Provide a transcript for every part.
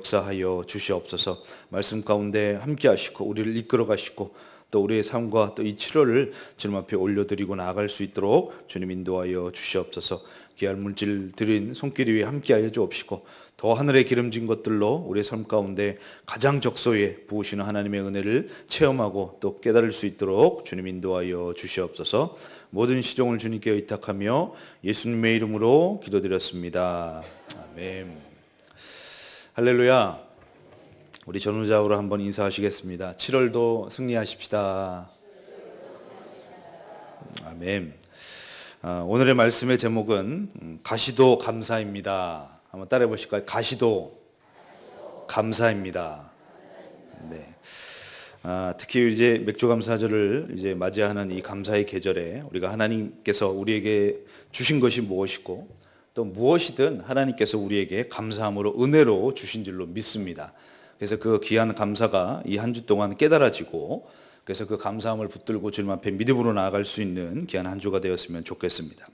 역사하여 주시옵소서. 말씀 가운데 함께 하시고 우리를 이끌어 가시고 또 우리의 삶과 또 이 7월을 주님 앞에 올려드리고 나아갈 수 있도록 주님 인도하여 주시옵소서. 귀한 물질 드린 손길 위에 함께하여 주옵시고 더 하늘의 기름진 것들로 우리의 삶 가운데 가장 적소에 부으시는 하나님의 은혜를 체험하고 또 깨달을 수 있도록 주님 인도하여 주시옵소서. 모든 시종을 주님께 의탁하며 예수님의 이름으로 기도드렸습니다. 아멘. 할렐루야. 우리 전우자우로 한번 인사하시겠습니다. 7월도 승리하십시다. 아멘. 오늘의 말씀의 제목은 가시도 감사입니다. 한번 따라해 보실까요? 가시도 감사입니다. 네. 특히 이제 맥주감사절을 이제 맞이하는 이 감사의 계절에 우리가 하나님께서 우리에게 주신 것이 무엇이고 또 무엇이든 하나님께서 우리에게 감사함으로 은혜로 주신 줄로 믿습니다. 그래서 그 귀한 감사가 이 한 주 동안 깨달아지고 그래서 그 감사함을 붙들고 주님 앞에 믿음으로 나아갈 수 있는 귀한 한 주가 되었으면 좋겠습니다.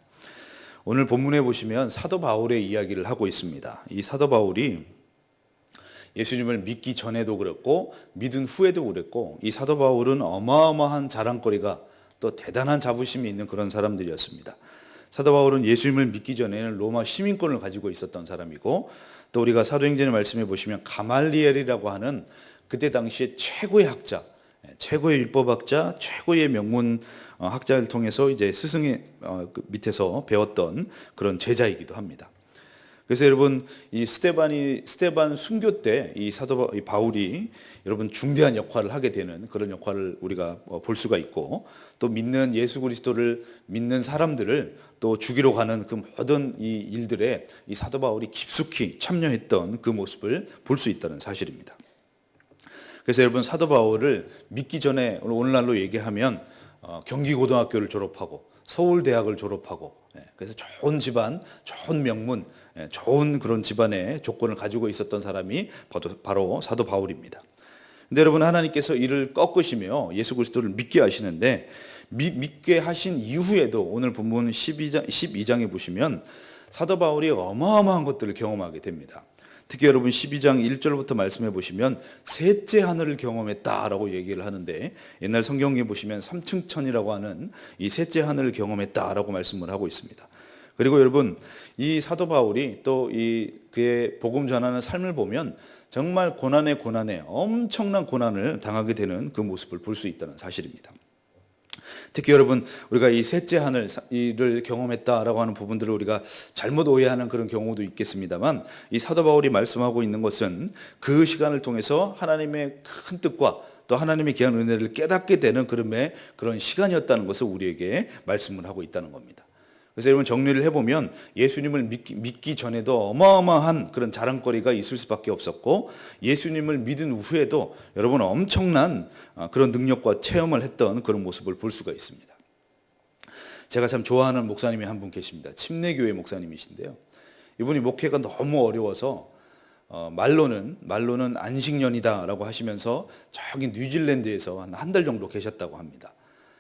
오늘 본문에 보시면 사도 바울의 이야기를 하고 있습니다. 이 사도 바울이 예수님을 믿기 전에도 그랬고 믿은 후에도 그랬고 이 사도 바울은 어마어마한 자랑거리가 또 대단한 자부심이 있는 그런 사람들이었습니다. 사도 바울은 예수님을 믿기 전에는 로마 시민권을 가지고 있었던 사람이고 또 우리가 사도행전의 말씀에 보시면 가말리엘이라고 하는 그때 당시에 최고의 학자, 최고의 율법학자, 최고의 명문 학자를 통해서 이제 스승의 밑에서 배웠던 그런 제자이기도 합니다. 그래서 여러분 이 스데반 순교 때 이 사도 바울이 여러분 중대한 역할을 하게 되는 그런 역할을 우리가 볼 수가 있고 또 믿는 예수 그리스도를 믿는 사람들을 또 죽이러 가는 그 모든 이 일들에 이 사도 바울이 깊숙이 참여했던 그 모습을 볼 수 있다는 사실입니다. 그래서 여러분 사도 바울을 믿기 전에 오늘날로 얘기하면 경기고등학교를 졸업하고 서울대학을 졸업하고 그래서 좋은 집안, 좋은 명문, 좋은 그런 집안의 조건을 가지고 있었던 사람이 바로 사도 바울입니다. 근데 여러분 하나님께서 이를 꺾으시며 예수 그리스도를 믿게 하시는데 믿게 하신 이후에도 오늘 본문 12장에 보시면 사도 바울이 어마어마한 것들을 경험하게 됩니다. 특히 여러분 12장 1절부터 말씀해 보시면 셋째 하늘을 경험했다라고 얘기를 하는데 옛날 성경에 보시면 삼층천이라고 하는 이 셋째 하늘을 경험했다라고 말씀을 하고 있습니다. 그리고 여러분 이 사도 바울이 또 그의 복음 전하는 삶을 보면 정말 고난에 엄청난 고난을 당하게 되는 그 모습을 볼 수 있다는 사실입니다. 특히 여러분 우리가 이 셋째 하늘을 경험했다라고 하는 부분들을 우리가 잘못 오해하는 그런 경우도 있겠습니다만 이 사도 바울이 말씀하고 있는 것은 그 시간을 통해서 하나님의 큰 뜻과 또 하나님의 귀한 은혜를 깨닫게 되는 그런 시간이었다는 것을 우리에게 말씀을 하고 있다는 겁니다. 그래서 여러분 정리를 해보면 예수님을 믿기 전에도 어마어마한 그런 자랑거리가 있을 수밖에 없었고 예수님을 믿은 후에도 여러분 엄청난 그런 능력과 체험을 했던 그런 모습을 볼 수가 있습니다. 제가 참 좋아하는 목사님이 한 분 계십니다. 침례교회 목사님이신데요. 이분이 목회가 너무 어려워서 말로는 안식년이다라고 하시면서 저기 뉴질랜드에서 한 달 정도 계셨다고 합니다.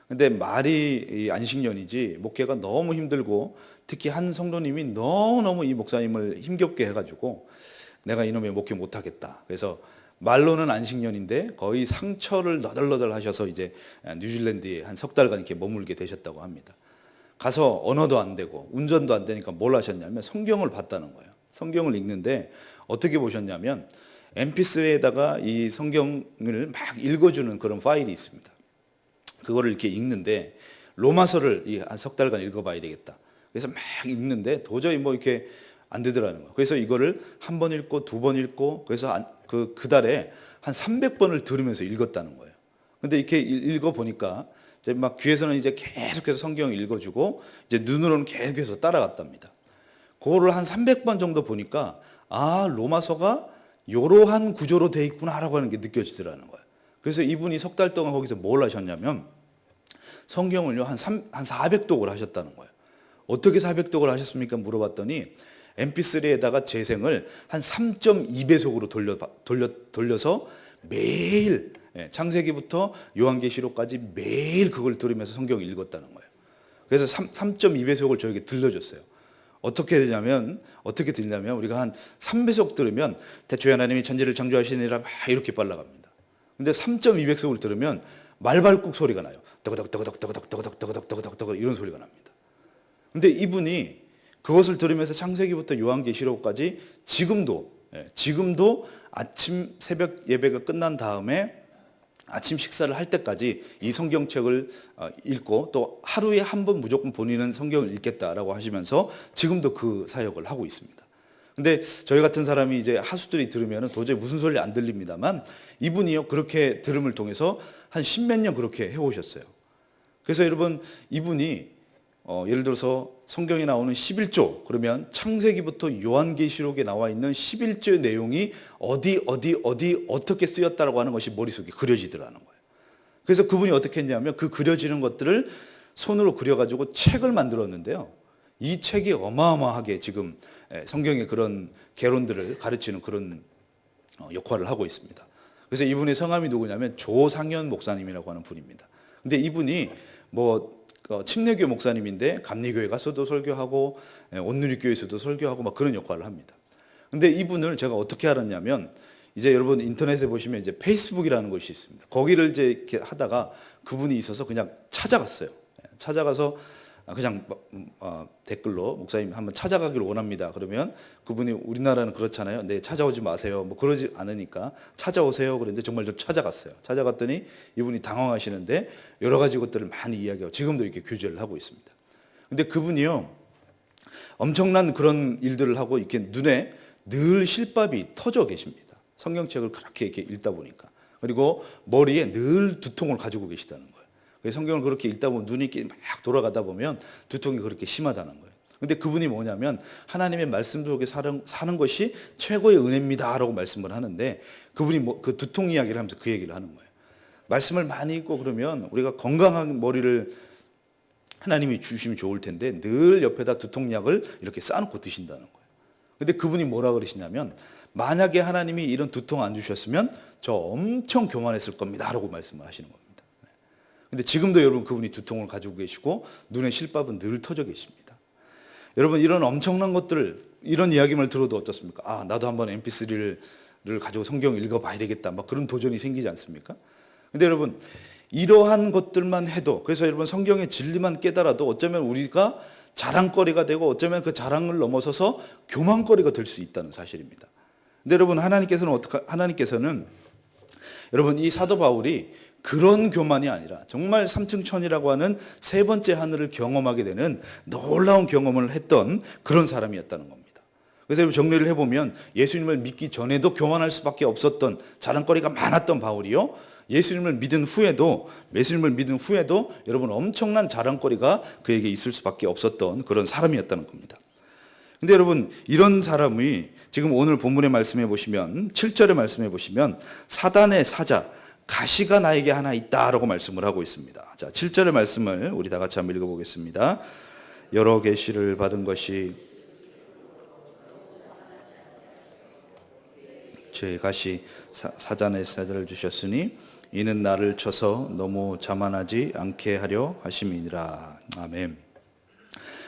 근데 말이 안식년이지 목회가 너무 힘들고 특히 한 성도님이 너무너무 이 목사님을 힘겹게 해가지고 내가 이놈의 목회 못하겠다. 그래서 말로는 안식년인데 거의 상처를 너덜너덜 하셔서 이제 뉴질랜드에 한 석 달간 이렇게 머물게 되셨다고 합니다. 가서 언어도 안 되고 운전도 안 되니까 뭘 하셨냐면 성경을 봤다는 거예요. 성경을 읽는데 어떻게 보셨냐면 MP3에다가 이 성경을 막 읽어주는 그런 파일이 있습니다. 그거를 이렇게 읽는데 로마서를 한 석 달간 읽어봐야 되겠다. 그래서 막 읽는데 도저히 뭐 이렇게 안 되더라는 거예요. 그래서 이거를 한 번 읽고 두 번 읽고 그래서 그 달에 한 300번을 들으면서 읽었다는 거예요. 근데 이렇게 읽어보니까 이제 막 귀에서는 이제 계속해서 성경을 읽어주고 이제 눈으로는 계속해서 따라갔답니다. 그거를 한 300번 정도 보니까 로마서가 이러한 구조로 돼 있구나라고 하는 게 느껴지더라는 거예요. 그래서 이분이 석 달 동안 거기서 뭘 하셨냐면 성경을요 한 400독을 하셨다는 거예요. 어떻게 400독을 하셨습니까? 물어봤더니 MP3에다가 재생을 한 3.2배속으로 돌려서 매일 창세기부터 요한계시록까지 매일 그걸 들으면서 성경을 읽었다는 거예요. 그래서 3.2배속을 저에게 들려줬어요. 어떻게 들리냐면 우리가 한 3배속 들으면 대초에 하나님이 천지를 창조하시니라 막 이렇게 빨라갑니다. 근데 3.2배속을 들으면 말발굽 소리가 나요. 떠그덕떠그덕 이런 소리가 납니다. 근데 이분이 그것을 들으면서 창세기부터 요한계시록까지 지금도 아침 새벽 예배가 끝난 다음에 아침 식사를 할 때까지 이 성경책을 읽고 또 하루에 한 번 무조건 본인은 성경을 읽겠다라고 하시면서 지금도 그 사역을 하고 있습니다. 근데 저희 같은 사람이 이제 하수들이 들으면 도저히 무슨 소리 안 들립니다만 이분이요 그렇게 들음을 통해서 한 십몇 년 그렇게 해오셨어요. 그래서 여러분 이분이 예를 들어서 성경에 나오는 11조 그러면 창세기부터 요한계시록에 나와 있는 11조의 내용이 어떻게 쓰였다라고 하는 것이 머릿속에 그려지더라는 거예요. 그래서 그분이 어떻게 했냐면 그 그려지는 것들을 손으로 그려가지고 책을 만들었는데요. 이 책이 어마어마하게 지금 성경의 그런 개론들을 가르치는 그런 역할을 하고 있습니다. 그래서 이분의 성함이 누구냐면 조상현 목사님이라고 하는 분입니다. 근데 이분이 침례교 목사님인데 감리교회 가서도 설교하고 온누리교회에서도 설교하고 막 그런 역할을 합니다. 근데 이분을 제가 어떻게 알았냐면 이제 여러분 인터넷에 보시면 이제 페이스북이라는 것이 있습니다. 거기를 이제 이렇게 하다가 그분이 있어서 그냥 찾아갔어요. 찾아가서 그냥 댓글로 목사님 한번 찾아가기를 원합니다. 그러면 그분이 우리나라는 그렇잖아요. 네, 찾아오지 마세요. 그러지 않으니까 찾아오세요. 그런데 정말 좀 찾아갔어요. 찾아갔더니 이분이 당황하시는데 여러 가지 것들을 많이 이야기하고 지금도 이렇게 교제를 하고 있습니다. 근데 그분이요 엄청난 그런 일들을 하고 이렇게 눈에 늘 실밥이 터져 계십니다. 성경책을 그렇게 이렇게 읽다 보니까. 그리고 머리에 늘 두통을 가지고 계시다는 거예요. 성경을 그렇게 읽다 보면 눈이 막 돌아가다 보면 두통이 그렇게 심하다는 거예요. 근데 그분이 뭐냐면 하나님의 말씀 속에 사는 것이 최고의 은혜입니다라고 말씀을 하는데 그분이 그 두통 이야기를 하면서 그 얘기를 하는 거예요. 말씀을 많이 읽고 그러면 우리가 건강한 머리를 하나님이 주시면 좋을 텐데 늘 옆에다 두통약을 이렇게 쌓아놓고 드신다는 거예요. 근데 그분이 뭐라 그러시냐면 만약에 하나님이 이런 두통 안 주셨으면 저 엄청 교만했을 겁니다 라고 말씀을 하시는 겁니다. 근데 지금도 여러분 그분이 두통을 가지고 계시고 눈에 실밥은 늘 터져 계십니다. 여러분 이런 엄청난 것들을 이런 이야기를 들어도 어떻습니까? 나도 한번 MP3를 가지고 성경을 읽어봐야 되겠다 막 그런 도전이 생기지 않습니까? 근데 여러분 이러한 것들만 해도 그래서 여러분 성경의 진리만 깨달아도 어쩌면 우리가 자랑거리가 되고 어쩌면 그 자랑을 넘어서서 교만거리가 될 수 있다는 사실입니다. 근데 여러분 하나님께서는 여러분 이 사도 바울이 그런 교만이 아니라 정말 삼층천이라고 하는 세 번째 하늘을 경험하게 되는 놀라운 경험을 했던 그런 사람이었다는 겁니다. 그래서 정리를 해보면 예수님을 믿기 전에도 교만할 수밖에 없었던 자랑거리가 많았던 바울이요. 예수님을 믿은 후에도 여러분 엄청난 자랑거리가 그에게 있을 수밖에 없었던 그런 사람이었다는 겁니다. 근데 여러분 이런 사람이 지금 오늘 본문의 말씀해 보시면 7절의 말씀해 보시면 사단의 사자 가시가 나에게 하나 있다라고 말씀을 하고 있습니다. 자, 7절의 말씀을 우리 다 같이 한번 읽어보겠습니다. 여러 계시를 받은 것이 제 가시 사단의 사자를 주셨으니 이는 나를 쳐서 너무 자만하지 않게 하려 하심이니라. 아멘.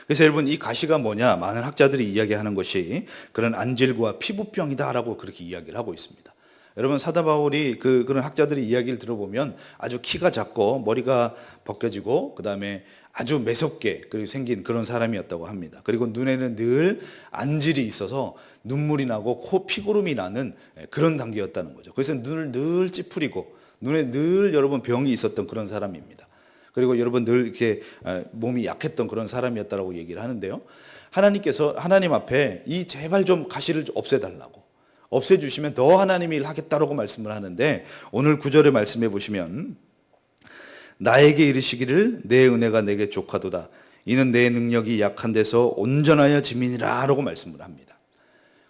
그래서 여러분 이 가시가 뭐냐? 많은 학자들이 이야기하는 것이 그런 안질과 피부병이다라고 그렇게 이야기를 하고 있습니다. 여러분 사도 바울이 그런 학자들의 이야기를 들어보면 아주 키가 작고 머리가 벗겨지고 그다음에 아주 매섭게 그리고 생긴 그런 사람이었다고 합니다. 그리고 눈에는 늘 안질이 있어서 눈물이 나고 코 피고름이 나는 그런 단계였다는 거죠. 그래서 눈을 늘 찌푸리고 눈에 늘 여러분 병이 있었던 그런 사람입니다. 그리고 여러분 늘 이렇게 몸이 약했던 그런 사람이었다라고 얘기를 하는데요. 하나님께서 하나님 앞에 이 제발 좀 가시를 없애달라고 없애주시면 더 하나님이 일하겠다라고 말씀을 하는데 오늘 9절에 말씀해 보시면 나에게 이르시기를 내 은혜가 내게 족하도다 이는 내 능력이 약한 데서 온전하여 짐이니라 라고 말씀을 합니다.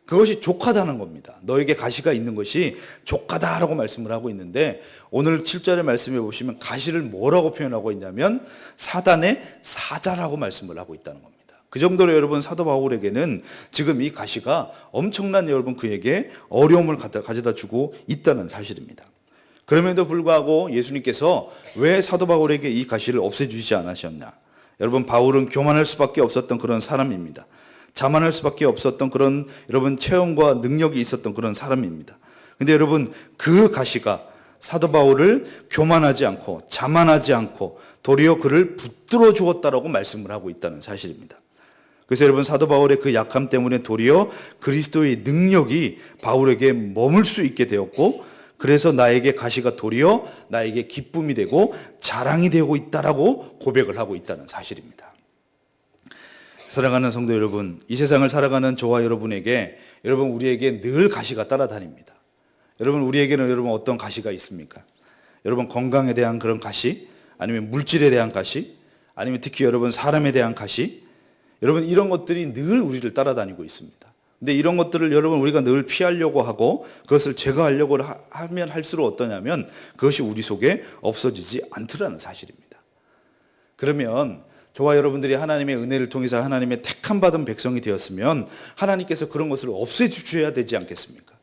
그것이 족하다는 겁니다. 너에게 가시가 있는 것이 족하다라고 말씀을 하고 있는데 오늘 7절의 말씀해 보시면 가시를 뭐라고 표현하고 있냐면 사단의 사자라고 말씀을 하고 있다는 겁니다. 그 정도로 여러분 사도 바울에게는 지금 이 가시가 엄청난 여러분 그에게 어려움을 가져다 주고 있다는 사실입니다. 그럼에도 불구하고 예수님께서 왜 사도 바울에게 이 가시를 없애주시지 않으셨나? 여러분 바울은 교만할 수밖에 없었던 그런 사람입니다. 자만할 수밖에 없었던 그런 여러분 체험과 능력이 있었던 그런 사람입니다. 근데 여러분 그 가시가 사도 바울을 교만하지 않고 자만하지 않고 도리어 그를 붙들어 주었다라고 말씀을 하고 있다는 사실입니다. 그래서 여러분 사도 바울의 그 약함 때문에 도리어 그리스도의 능력이 바울에게 머물 수 있게 되었고, 그래서 나에게 가시가 도리어 나에게 기쁨이 되고 자랑이 되고 있다라고 고백을 하고 있다는 사실입니다. 사랑하는 성도 여러분, 이 세상을 살아가는 저와 여러분에게, 여러분 우리에게 늘 가시가 따라다닙니다. 여러분 우리에게는 여러분 어떤 가시가 있습니까? 여러분 건강에 대한 그런 가시, 아니면 물질에 대한 가시, 아니면 특히 여러분 사람에 대한 가시, 여러분 이런 것들이 늘 우리를 따라다니고 있습니다. 근데 이런 것들을 여러분 우리가 늘 피하려고 하고 그것을 제거하려고 하면 할수록 어떠냐면 그것이 우리 속에 없어지지 않더라는 사실입니다. 그러면 저와 여러분들이 하나님의 은혜를 통해서 하나님의 택함 받은 백성이 되었으면 하나님께서 그런 것을 없애주셔야 되지 않겠습니까?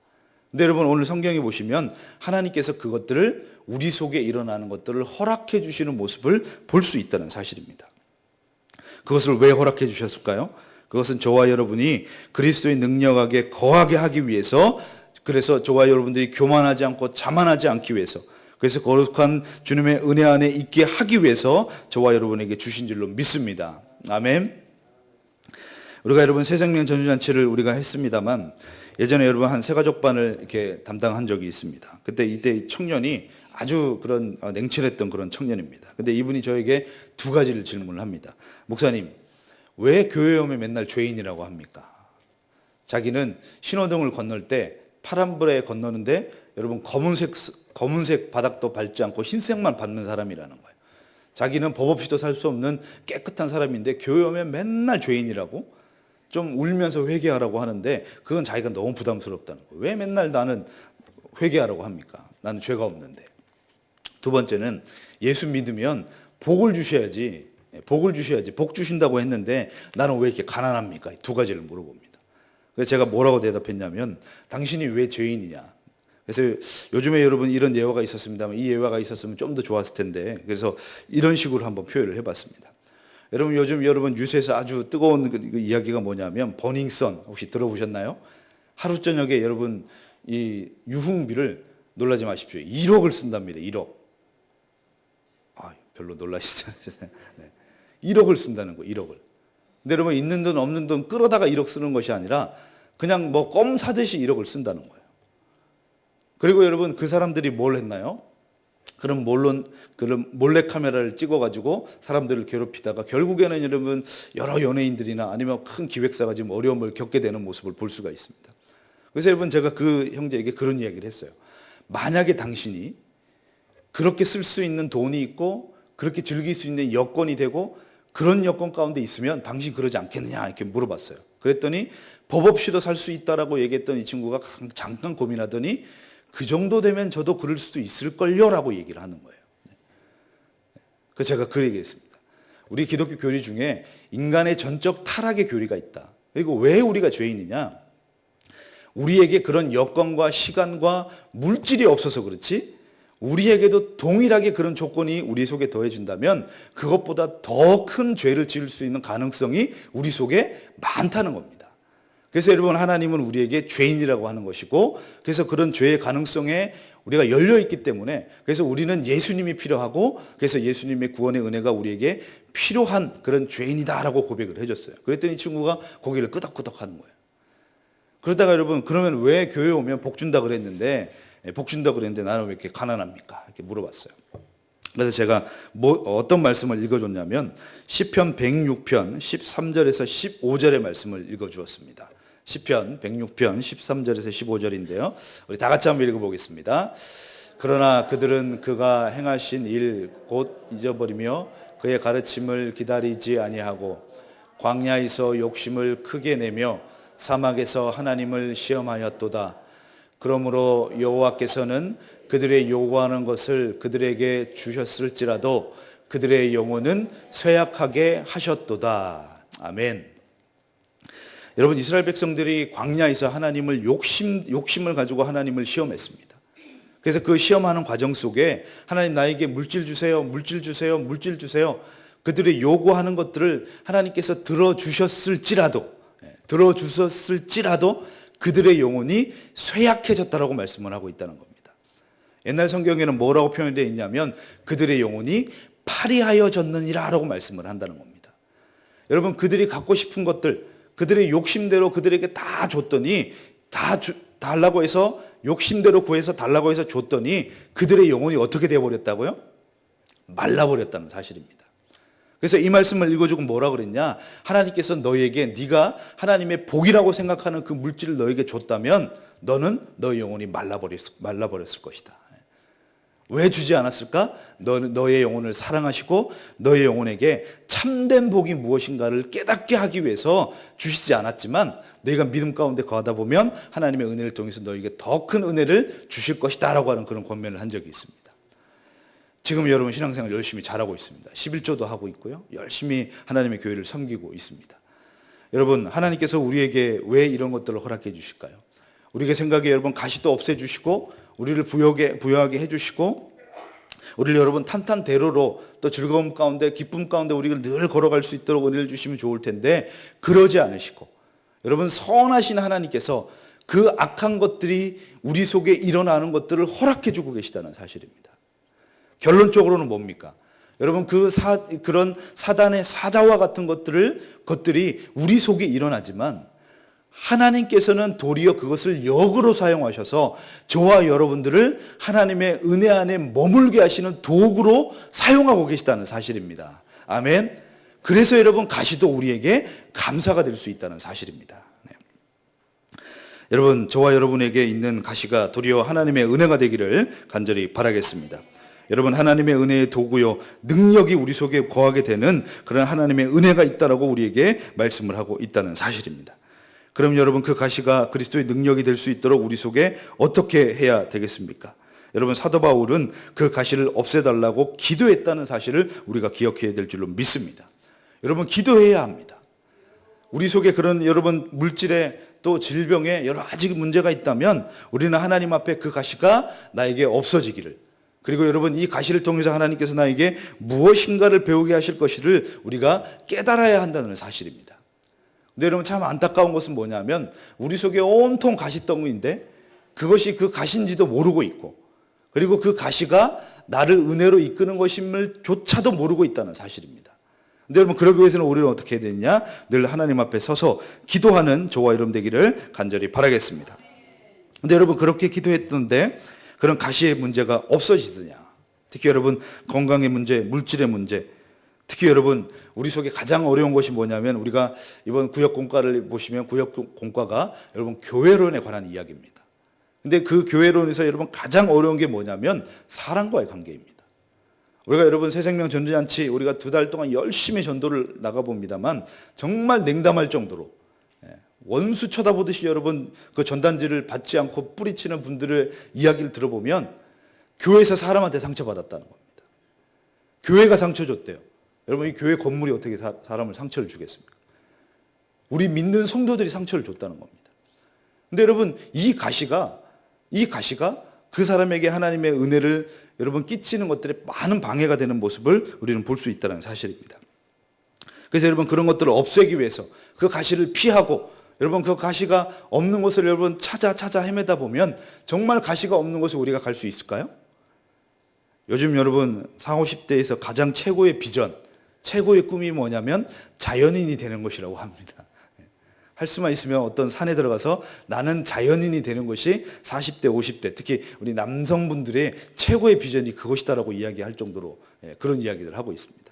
근데 여러분 오늘 성경에 보시면 하나님께서 그것들을 우리 속에 일어나는 것들을 허락해 주시는 모습을 볼 수 있다는 사실입니다. 그것을 왜 허락해 주셨을까요? 그것은 저와 여러분이 그리스도의 능력하게 거하게 하기 위해서, 그래서 저와 여러분들이 교만하지 않고 자만하지 않기 위해서, 그래서 거룩한 주님의 은혜 안에 있게 하기 위해서 저와 여러분에게 주신 줄로 믿습니다. 아멘. 우리가 여러분 새생명 전주잔치를 우리가 했습니다만, 예전에 여러분 한 새가족반을 이렇게 담당한 적이 있습니다. 이때 청년이 아주 그런 냉철했던 그런 청년입니다. 근데 이분이 저에게 두 가지를 질문을 합니다. 목사님, 왜 교회 오면 맨날 죄인이라고 합니까? 자기는 신호등을 건널 때 파란불에 건너는데 여러분 검은색 바닥도 밟지 않고 흰색만 밟는 사람이라는 거예요. 자기는 법 없이도 살 수 없는 깨끗한 사람인데 교회 오면 맨날 죄인이라고, 좀 울면서 회개하라고 하는데 그건 자기가 너무 부담스럽다는 거예요. 왜 맨날 나는 회개하라고 합니까? 나는 죄가 없는데. 두 번째는 예수 믿으면 복을 주셔야지, 복 주신다고 했는데 나는 왜 이렇게 가난합니까? 두 가지를 물어봅니다. 그래서 제가 뭐라고 대답했냐면, 당신이 왜 죄인이냐. 그래서 요즘에 여러분 이런 예화가 있었습니다만 이 예화가 있었으면 좀 더 좋았을 텐데, 그래서 이런 식으로 한번 표현을 해봤습니다. 여러분 요즘 여러분 뉴스에서 아주 뜨거운 그 이야기가 뭐냐면 버닝썬 혹시 들어보셨나요? 하루 저녁에 여러분 이 유흥비를, 놀라지 마십시오, 1억을 쓴답니다. 1억. 별로 놀라시지 않으세요? 네. 1억을 쓴다는 거예요. 1억을. 근데 여러분 있는 돈 없는 돈 끌어다가 1억 쓰는 것이 아니라 그냥 뭐 껌 사듯이 1억을 쓴다는 거예요. 그리고 여러분 그 사람들이 뭘 했나요? 그런 몰래 카메라를 찍어가지고 사람들을 괴롭히다가 결국에는 여러분 여러 연예인들이나 아니면 큰 기획사가 지금 어려움을 겪게 되는 모습을 볼 수가 있습니다. 그래서 여러분 제가 그 형제에게 그런 이야기를 했어요. 만약에 당신이 그렇게 쓸 수 있는 돈이 있고 그렇게 즐길 수 있는 여건이 되고 그런 여건 가운데 있으면 당신 그러지 않겠느냐 이렇게 물어봤어요. 그랬더니 법 없이도 살 수 있다라고 얘기했던 이 친구가 잠깐 고민하더니 그 정도 되면 저도 그럴 수도 있을걸요 라고 얘기를 하는 거예요. 그래서 제가 그 얘기했습니다. 우리 기독교 교리 중에 인간의 전적 타락의 교리가 있다. 그리고 왜 우리가 죄인이냐? 우리에게 그런 여건과 시간과 물질이 없어서 그렇지, 우리에게도 동일하게 그런 조건이 우리 속에 더해진다면 그것보다 더 큰 죄를 지을 수 있는 가능성이 우리 속에 많다는 겁니다. 그래서 여러분 하나님은 우리에게 죄인이라고 하는 것이고, 그래서 그런 죄의 가능성에 우리가 열려있기 때문에, 그래서 우리는 예수님이 필요하고, 그래서 예수님의 구원의 은혜가 우리에게 필요한 그런 죄인이다라고 고백을 해줬어요. 그랬더니 이 친구가 고개를 끄덕끄덕 하는 거예요. 그러다가 여러분 그러면 왜 교회 오면 복 준다 그랬는데 나는 왜 이렇게 가난합니까? 이렇게 물어봤어요. 그래서 제가 어떤 말씀을 읽어줬냐면 시편 106편 13절에서 15절의 말씀을 읽어주었습니다. 시편 106편 13절에서 15절인데요. 우리 다 같이 한번 읽어보겠습니다. 그러나 그들은 그가 행하신 일 곧 잊어버리며 그의 가르침을 기다리지 아니하고 광야에서 욕심을 크게 내며 사막에서 하나님을 시험하였도다. 그러므로 여호와께서는 그들의 요구하는 것을 그들에게 주셨을지라도 그들의 영혼은 쇠약하게 하셨도다. 아멘. 여러분 이스라엘 백성들이 광야에서 하나님을 욕심을 가지고 하나님을 시험했습니다. 그래서 그 시험하는 과정 속에 하나님 나에게 물질 주세요, 물질 주세요, 물질 주세요. 그들의 요구하는 것들을 하나님께서 들어주셨을지라도 들어주셨을지라도 그들의 영혼이 쇠약해졌다라고 말씀을 하고 있다는 겁니다. 옛날 성경에는 뭐라고 표현되어 있냐면 그들의 영혼이 파리하여졌느니라 라고 말씀을 한다는 겁니다. 여러분, 그들이 갖고 싶은 것들, 그들의 욕심대로 그들에게 다 줬더니, 달라고 해서 욕심대로 구해서 달라고 해서 줬더니 그들의 영혼이 어떻게 되어버렸다고요? 말라버렸다는 사실입니다. 그래서 이 말씀을 읽어주고 뭐라 그랬냐? 하나님께서 너희에게 네가 하나님의 복이라고 생각하는 그 물질을 너에게 줬다면 너는 너의 영혼이 말라버렸을 것이다. 왜 주지 않았을까? 너의 영혼을 사랑하시고 너의 영혼에게 참된 복이 무엇인가를 깨닫게 하기 위해서 주시지 않았지만 너희가 믿음 가운데 거하다 보면 하나님의 은혜를 통해서 너에게 더 큰 은혜를 주실 것이다 라고 하는 그런 권면을 한 적이 있습니다. 지금 여러분 신앙생활 열심히 잘하고 있습니다. 11조도 하고 있고요. 열심히 하나님의 교회를 섬기고 있습니다. 여러분, 하나님께서 우리에게 왜 이런 것들을 허락해 주실까요? 우리가 생각에 여러분 가시도 없애주시고 우리를 부여하게 해주시고 우리를 여러분 탄탄대로로 또 즐거움 가운데 기쁨 가운데 우리를 늘 걸어갈 수 있도록 은혜를 주시면 좋을 텐데 그러지 않으시고 여러분 선하신 하나님께서 그 악한 것들이 우리 속에 일어나는 것들을 허락해 주고 계시다는 사실입니다. 결론적으로는 뭡니까? 여러분 그런 사단의 사자와 같은 것들이 우리 속에 일어나지만 하나님께서는 도리어 그것을 역으로 사용하셔서 저와 여러분들을 하나님의 은혜 안에 머물게 하시는 도구로 사용하고 계시다는 사실입니다. 아멘. 그래서 여러분 가시도 우리에게 감사가 될 수 있다는 사실입니다. 네. 여러분 저와 여러분에게 있는 가시가 도리어 하나님의 은혜가 되기를 간절히 바라겠습니다. 여러분 하나님의 은혜의 도구요 능력이 우리 속에 거하게 되는 그런 하나님의 은혜가 있다라고 우리에게 말씀을 하고 있다는 사실입니다. 그럼 여러분 그 가시가 그리스도의 능력이 될 수 있도록 우리 속에 어떻게 해야 되겠습니까? 여러분 사도 바울은 그 가시를 없애달라고 기도했다는 사실을 우리가 기억해야 될 줄로 믿습니다. 여러분 기도해야 합니다. 우리 속에 그런 여러분 물질에 또 질병에 여러 가지 문제가 있다면 우리는 하나님 앞에 그 가시가 나에게 없어지기를, 그리고 여러분 이 가시를 통해서 하나님께서 나에게 무엇인가를 배우게 하실 것을 우리가 깨달아야 한다는 사실입니다. 근데 여러분 참 안타까운 것은 뭐냐면 우리 속에 온통 가시덩어리인데 그것이 그 가시인지도 모르고 있고, 그리고 그 가시가 나를 은혜로 이끄는 것임을 조차도 모르고 있다는 사실입니다. 근데 여러분 그러기 위해서는 우리는 어떻게 해야 되느냐? 늘 하나님 앞에 서서 기도하는 저와 여러분 되기를 간절히 바라겠습니다. 근데 여러분 그렇게 기도했던데 그런 가시의 문제가 없어지느냐? 특히 여러분 건강의 문제, 물질의 문제, 특히 여러분 우리 속에 가장 어려운 것이 뭐냐면 우리가 이번 구역공과를 보시면 구역공과가 여러분 교회론에 관한 이야기입니다. 근데 그 교회론에서 여러분 가장 어려운 게 뭐냐면 사랑과의 관계입니다. 우리가 여러분 새생명 전도잔치 우리가 2달 동안 열심히 전도를 나가봅니다만 정말 냉담할 정도로 원수 쳐다보듯이 여러분 그 전단지를 받지 않고 뿌리치는 분들의 이야기를 들어보면 교회에서 사람한테 상처받았다는 겁니다. 교회가 상처 줬대요. 여러분 이 교회 건물이 어떻게 사람을 상처를 주겠습니까? 우리 믿는 성도들이 상처를 줬다는 겁니다. 근데 여러분 이 가시가 그 사람에게 하나님의 은혜를 여러분 끼치는 것들에 많은 방해가 되는 모습을 우리는 볼 수 있다는 사실입니다. 그래서 여러분 그런 것들을 없애기 위해서 그 가시를 피하고 여러분 그 가시가 없는 곳을 여러분 찾아 헤매다 보면 정말 가시가 없는 곳에 우리가 갈 수 있을까요? 요즘 여러분 40, 50대에서 가장 최고의 비전, 최고의 꿈이 뭐냐면 자연인이 되는 것이라고 합니다. 할 수만 있으면 어떤 산에 들어가서 나는 자연인이 되는 것이 40대, 50대 특히 우리 남성분들의 최고의 비전이 그것이다라고 이야기할 정도로 그런 이야기들을 하고 있습니다.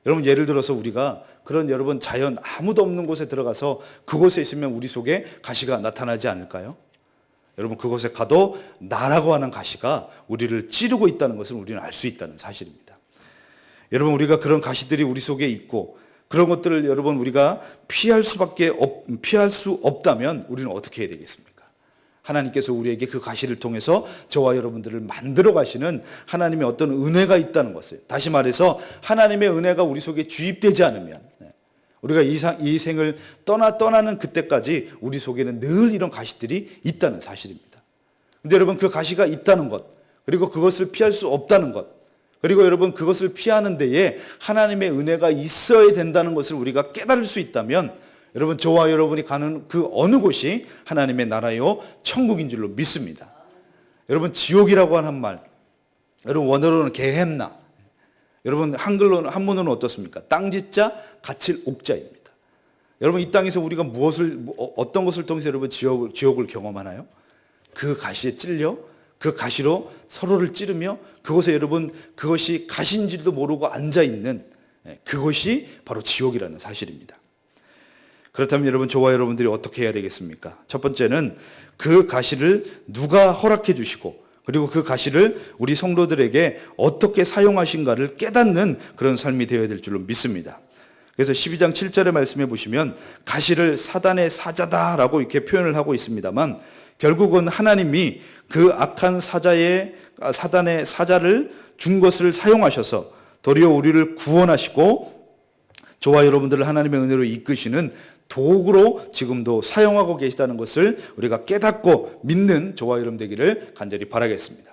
여러분 예를 들어서 우리가 그런 여러분 자연 아무도 없는 곳에 들어가서 그곳에 있으면 우리 속에 가시가 나타나지 않을까요? 여러분 그곳에 가도 나라고 하는 가시가 우리를 찌르고 있다는 것을 우리는 알 수 있다는 사실입니다. 여러분 우리가 그런 가시들이 우리 속에 있고 그런 것들을 여러분 우리가 피할 수 없다면 우리는 어떻게 해야 되겠습니까? 하나님께서 우리에게 그 가시를 통해서 저와 여러분들을 만들어 가시는 하나님의 어떤 은혜가 있다는 것을, 다시 말해서 하나님의 은혜가 우리 속에 주입되지 않으면 우리가 이 생을 떠나는 그때까지 우리 속에는 늘 이런 가시들이 있다는 사실입니다. 근데 여러분 그 가시가 있다는 것, 그리고 그것을 피할 수 없다는 것, 그리고 여러분 그것을 피하는 데에 하나님의 은혜가 있어야 된다는 것을 우리가 깨달을 수 있다면 여러분 저와 여러분이 가는 그 어느 곳이 하나님의 나라요 천국인 줄로 믿습니다. 여러분 지옥이라고 하는 말, 여러분 원어로는 게헨나, 여러분 한문으로는 어떻습니까? 땅짓자 갇힐 옥자입니다. 여러분 이 땅에서 우리가 어떤 것을 통해서 여러분 지옥을 경험하나요? 그 가시에 찔려 그 가시로 서로를 찌르며 그곳에 여러분 그것이 가시인지도 모르고 앉아있는 그것이 바로 지옥이라는 사실입니다. 그렇다면 여러분 저와 여러분들이 어떻게 해야 되겠습니까? 첫 번째는 그 가시를 누가 허락해 주시고 그리고 그 가시를 우리 성도들에게 어떻게 사용하신가를 깨닫는 그런 삶이 되어야 될 줄로 믿습니다. 그래서 12장 7절의 말씀해 보시면 가시를 사단의 사자다라고 이렇게 표현을 하고 있습니다만 결국은 하나님이 그 악한 사단의 사자를 준 것을 사용하셔서 도리어 우리를 구원하시고 저와 여러분들을 하나님의 은혜로 이끄시는 도구로 지금도 사용하고 계시다는 것을 우리가 깨닫고 믿는 저와 여러분 되기를 간절히 바라겠습니다.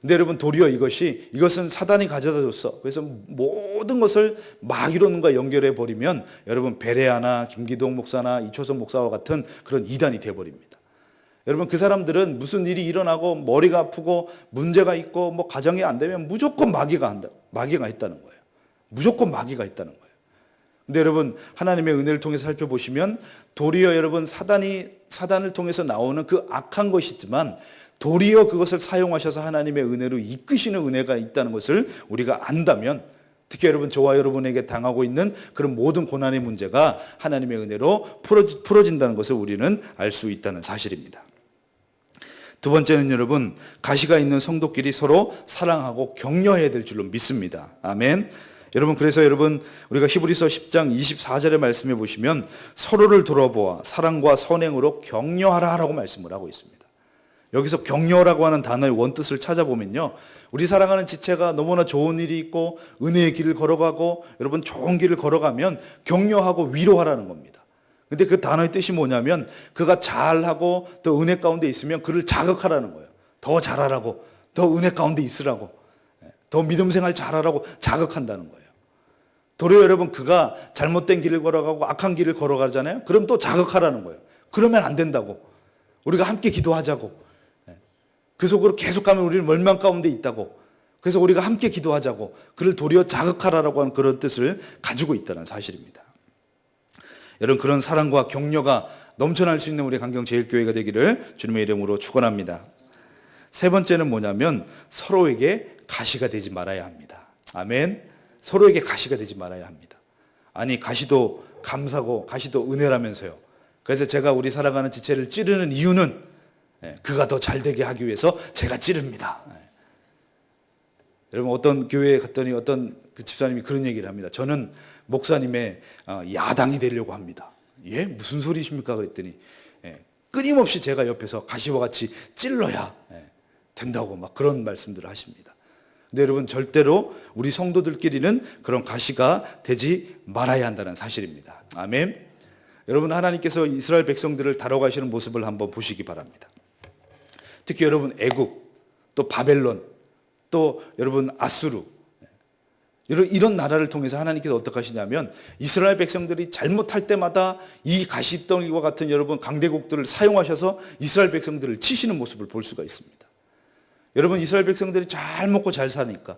근데 여러분 도리어 이것은 사단이 가져다 줬어. 그래서 모든 것을 마귀론과 연결해 버리면 여러분 베레아나 김기동 목사나 이초선 목사와 같은 그런 이단이 돼 버립니다. 여러분 그 사람들은 무슨 일이 일어나고 머리가 아프고 문제가 있고 뭐 가정이 안 되면 무조건 마귀가 있다는 거예요. 무조건 마귀가 있다는 거예요. 근데 여러분 하나님의 은혜를 통해서 살펴보시면 도리어 여러분 사단을 통해서 나오는 그 악한 것이지만 도리어 그것을 사용하셔서 하나님의 은혜로 이끄시는 은혜가 있다는 것을 우리가 안다면 특히 여러분 저와 여러분에게 당하고 있는 그런 모든 고난의 문제가 하나님의 은혜로 풀어진다는 것을 우리는 알 수 있다는 사실입니다. 두 번째는 여러분 가시가 있는 성도끼리 서로 사랑하고 격려해야 될 줄로 믿습니다. 아멘. 여러분 그래서 여러분 우리가 히브리서 10장 24절의 말씀해 보시면 서로를 돌아보아 사랑과 선행으로 격려하라라고 말씀을 하고 있습니다. 여기서 격려라고 하는 단어의 원뜻을 찾아보면요 우리 사랑하는 지체가 너무나 좋은 일이 있고 은혜의 길을 걸어가고 여러분 좋은 길을 걸어가면 격려하고 위로하라는 겁니다. 근데 그 단어의 뜻이 뭐냐면 그가 잘하고 또 은혜 가운데 있으면 그를 자극하라는 거예요. 더 잘하라고, 더 은혜 가운데 있으라고, 더 믿음 생활 잘하라고 자극한다는 거예요. 도리어 여러분 그가 잘못된 길을 걸어가고 악한 길을 걸어가잖아요. 그럼 또 자극하라는 거예요. 그러면 안 된다고. 우리가 함께 기도하자고. 그 속으로 계속 가면 우리는 멸망 가운데 있다고. 그래서 우리가 함께 기도하자고. 그를 도리어 자극하라고 하는 그런 뜻을 가지고 있다는 사실입니다. 여러분 그런 사랑과 격려가 넘쳐날 수 있는 우리 강경제일교회가 되기를 주님의 이름으로 축원합니다. 세 번째는 뭐냐면 서로에게 가시가 되지 말아야 합니다. 아멘. 서로에게 가시가 되지 말아야 합니다. 아니 가시도 감사고 가시도 은혜라면서요. 그래서 제가 우리 살아가는 지체를 찌르는 이유는 그가 더 잘되게 하기 위해서 제가 찌릅니다. 여러분 어떤 교회에 갔더니 어떤 그 집사님이 그런 얘기를 합니다. 저는 목사님의 야당이 되려고 합니다. 예? 무슨 소리십니까? 그랬더니 끊임없이 제가 옆에서 가시와 같이 찔러야 된다고 막 그런 말씀들을 하십니다. 근데 여러분 절대로 우리 성도들끼리는 그런 가시가 되지 말아야 한다는 사실입니다. 아멘. 여러분 하나님께서 이스라엘 백성들을 다뤄가시는 모습을 한번 보시기 바랍니다. 특히 여러분 애국, 또 바벨론, 또 여러분 아수르 이런 나라를 통해서 하나님께서 어떻게 하시냐면 이스라엘 백성들이 잘못할 때마다 이 가시덩이와 같은 여러분 강대국들을 사용하셔서 이스라엘 백성들을 치시는 모습을 볼 수가 있습니다. 여러분 이스라엘 백성들이 잘 먹고 잘 사니까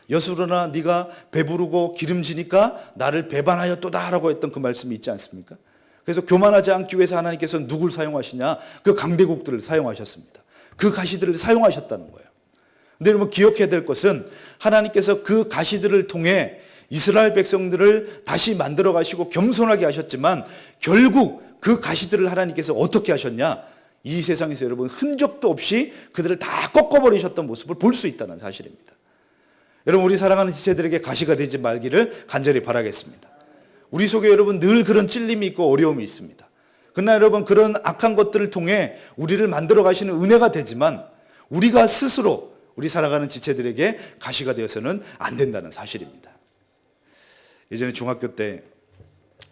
여수로나 네가 배부르고 기름지니까 나를 배반하였도다 라고 했던 그 말씀이 있지 않습니까? 그래서 교만하지 않기 위해서 하나님께서 누굴 사용하시냐? 그 강대국들을 사용하셨습니다. 그 가시들을 사용하셨다는 거예요. 근데 여러분 기억해야 될 것은 하나님께서 그 가시들을 통해 이스라엘 백성들을 다시 만들어 가시고 겸손하게 하셨지만 결국 그 가시들을 하나님께서 어떻게 하셨냐? 이 세상에서 여러분 흔적도 없이 그들을 다 꺾어버리셨던 모습을 볼 수 있다는 사실입니다. 여러분 우리 사랑하는 지체들에게 가시가 되지 말기를 간절히 바라겠습니다. 우리 속에 여러분 늘 그런 찔림이 있고 어려움이 있습니다. 그러나 여러분 그런 악한 것들을 통해 우리를 만들어 가시는 은혜가 되지만 우리가 스스로 우리 살아가는 지체들에게 가시가 되어서는 안 된다는 사실입니다. 예전에 중학교 때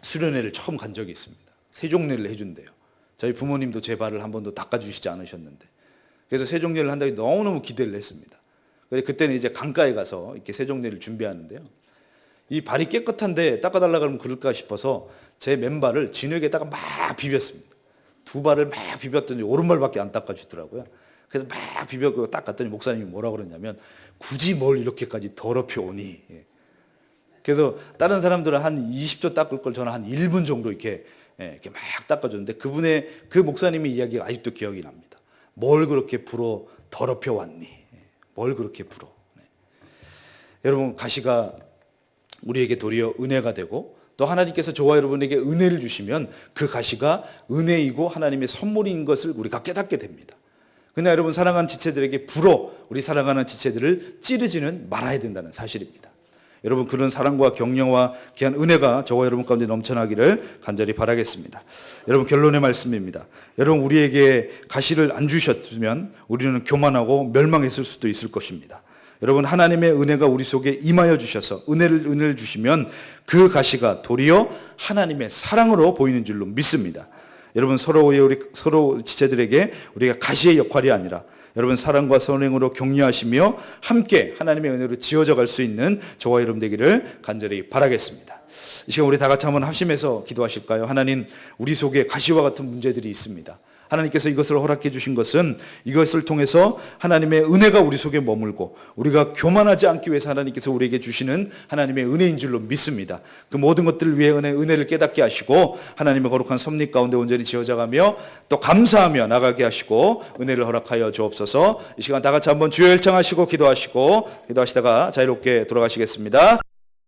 수련회를 처음 간 적이 있습니다. 세종례를 해준대요. 저희 부모님도 제 발을 한 번도 닦아주시지 않으셨는데 그래서 세종례를 한다고 너무너무 기대를 했습니다. 그때는 이제 강가에 가서 이렇게 세종례를 준비하는데요. 이 발이 깨끗한데 닦아달라 그러면 그럴까 싶어서 제 맨발을 진흙에다가 막 비볐습니다. 두 발을 막 비볐더니 오른발밖에 안 닦아주더라고요. 그래서 막 비벼고 딱 갔더니 목사님이 뭐라 그러냐면 굳이 뭘 이렇게까지 더럽혀 오니. 그래서 다른 사람들은 한 20초 닦을 걸 저는 한 1분 정도 이렇게 막 닦아줬는데 그 목사님의 이야기가 아직도 기억이 납니다. 뭘 그렇게 불어 더럽혀 왔니? 뭘 그렇게 불어? 여러분, 가시가 우리에게 도리어 은혜가 되고 또 하나님께서 저와 여러분에게 은혜를 주시면 그 가시가 은혜이고 하나님의 선물인 것을 우리가 깨닫게 됩니다. 그러나 여러분, 사랑하는 지체들에게 불어 우리 사랑하는 지체들을 찌르지는 말아야 된다는 사실입니다. 여러분, 그런 사랑과 격려와 귀한 은혜가 저와 여러분 가운데 넘쳐나기를 간절히 바라겠습니다. 여러분, 결론의 말씀입니다. 여러분, 우리에게 가시를 안 주셨으면 우리는 교만하고 멸망했을 수도 있을 것입니다. 여러분, 하나님의 은혜가 우리 속에 임하여 주셔서 은혜를 주시면 그 가시가 도리어 하나님의 사랑으로 보이는 줄로 믿습니다. 여러분, 서로 지체들에게 우리가 가시의 역할이 아니라 여러분, 사랑과 선행으로 격려하시며 함께 하나님의 은혜로 지어져 갈 수 있는 저와 여러분 되기를 간절히 바라겠습니다. 이 시간 우리 다 같이 한번 합심해서 기도하실까요? 하나님, 우리 속에 가시와 같은 문제들이 있습니다. 하나님께서 이것을 허락해 주신 것은 이것을 통해서 하나님의 은혜가 우리 속에 머물고 우리가 교만하지 않기 위해서 하나님께서 우리에게 주시는 하나님의 은혜인 줄로 믿습니다. 그 모든 것들을 위해 은혜를 깨닫게 하시고 하나님의 거룩한 섭리 가운데 온전히 지어져가며 또 감사하며 나가게 하시고 은혜를 허락하여 주옵소서. 이 시간 다 같이 한번 주여 일창하시고 기도하시다가 자유롭게 돌아가시겠습니다.